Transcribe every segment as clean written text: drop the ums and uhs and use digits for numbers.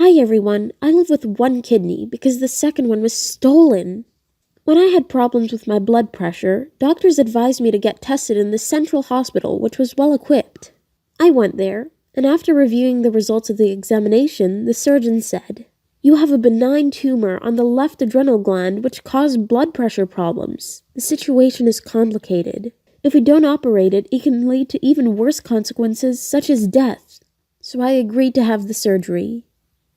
Hi everyone, I live with one kidney because the second one was stolen. When I had problems with my blood pressure, doctors advised me to get tested in the central hospital, which was well equipped. I went there, and after reviewing the results of the examination, the surgeon said, "You have a benign tumor on the left adrenal gland which caused blood pressure problems. The situation is complicated. If we don't operate it, it can lead to even worse consequences such as death." So I agreed to have the surgery.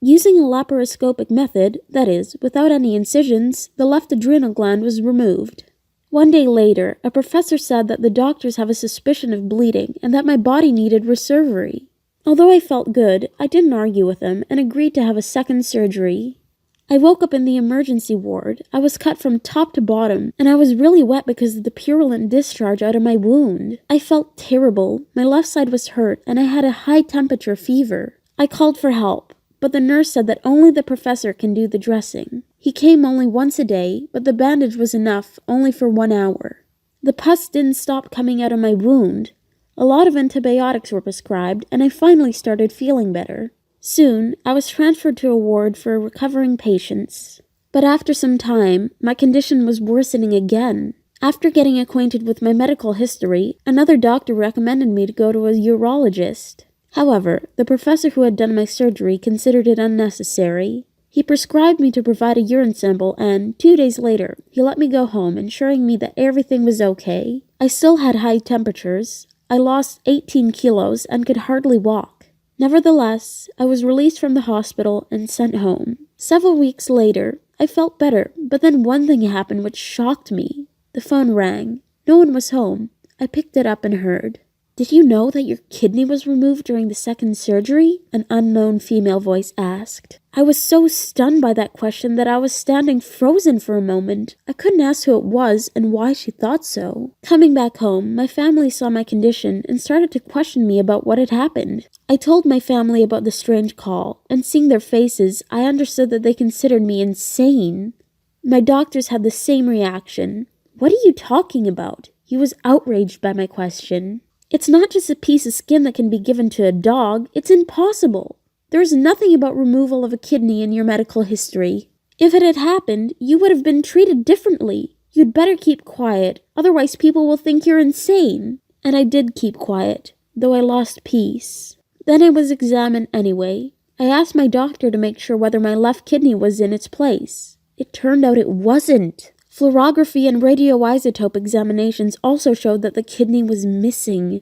Using a laparoscopic method, that is, without any incisions, the left adrenal gland was removed. One day later, a professor said that the doctors have a suspicion of bleeding and that my body needed resurgery. Although I felt good, I didn't argue with him and agreed to have a second surgery. I woke up in the emergency ward. I was cut from top to bottom, and I was really wet because of the purulent discharge out of my wound. I felt terrible. My left side was hurt, and I had a high-temperature fever. I called for help, but the nurse said that only the professor can do the dressing. He came only once a day, but the bandage was enough only for 1 hour. The pus didn't stop coming out of my wound. A lot of antibiotics were prescribed, and I finally started feeling better. Soon, I was transferred to a ward for recovering patients. But after some time, my condition was worsening again. After getting acquainted with my medical history, another doctor recommended me to go to a urologist. However, the professor who had done my surgery considered it unnecessary. He prescribed me to provide a urine sample and, 2 days later, he let me go home, ensuring me that everything was okay. I still had high temperatures. I lost 18 kilos and could hardly walk. Nevertheless, I was released from the hospital and sent home. Several weeks later, I felt better, but then one thing happened which shocked me. The phone rang. No one was home. I picked it up and heard, "Did you know that your kidney was removed during the second surgery?" an unknown female voice asked. I was so stunned by that question that I was standing frozen for a moment. I couldn't ask who it was and why she thought so. Coming back home, my family saw my condition and started to question me about what had happened. I told my family about the strange call, and seeing their faces, I understood that they considered me insane. My doctors had the same reaction. "What are you talking about?" He was outraged by my question. "It's not just a piece of skin that can be given to a dog. It's impossible. There is nothing about removal of a kidney in your medical history. If it had happened, you would have been treated differently. You'd better keep quiet, otherwise people will think you're insane." And I did keep quiet, though I lost peace. Then I was examined anyway. I asked my doctor to make sure whether my left kidney was in its place. It turned out it wasn't. Fluorography and radioisotope examinations also showed that the kidney was missing.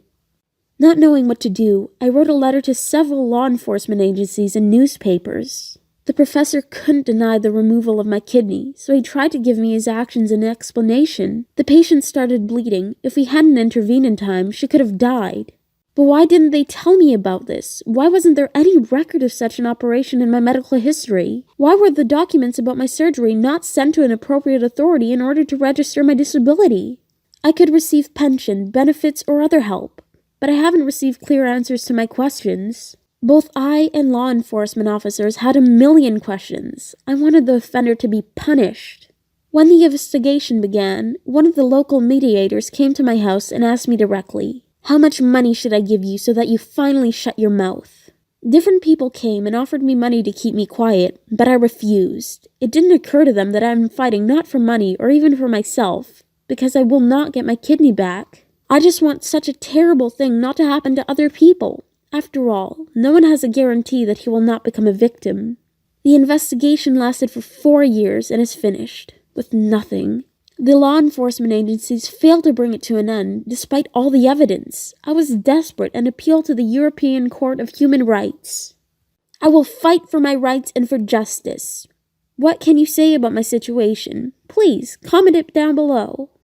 Not knowing what to do, I wrote a letter to several law enforcement agencies and newspapers. The professor couldn't deny the removal of my kidney, so he tried to give me his actions an explanation. The patient started bleeding. If we hadn't intervened in time, she could have died. But why didn't they tell me about this? Why wasn't there any record of such an operation in my medical history? Why were the documents about my surgery not sent to an appropriate authority in order to register my disability? I could receive pension, benefits, or other help, but I haven't received clear answers to my questions. Both I and law enforcement officers had a million questions. I wanted the offender to be punished. When the investigation began, one of the local mediators came to my house and asked me directly, "How much money should I give you so that you finally shut your mouth?" Different people came and offered me money to keep me quiet, but I refused. It didn't occur to them that I am fighting not for money or even for myself, because I will not get my kidney back. I just want such a terrible thing not to happen to other people. After all, no one has a guarantee that he will not become a victim. The investigation lasted for 4 years and is finished, with nothing. The law enforcement agencies failed to bring it to an end, despite all the evidence. I was desperate and appealed to the European Court of Human Rights. I will fight for my rights and for justice. What can you say about my situation? Please, comment it down below.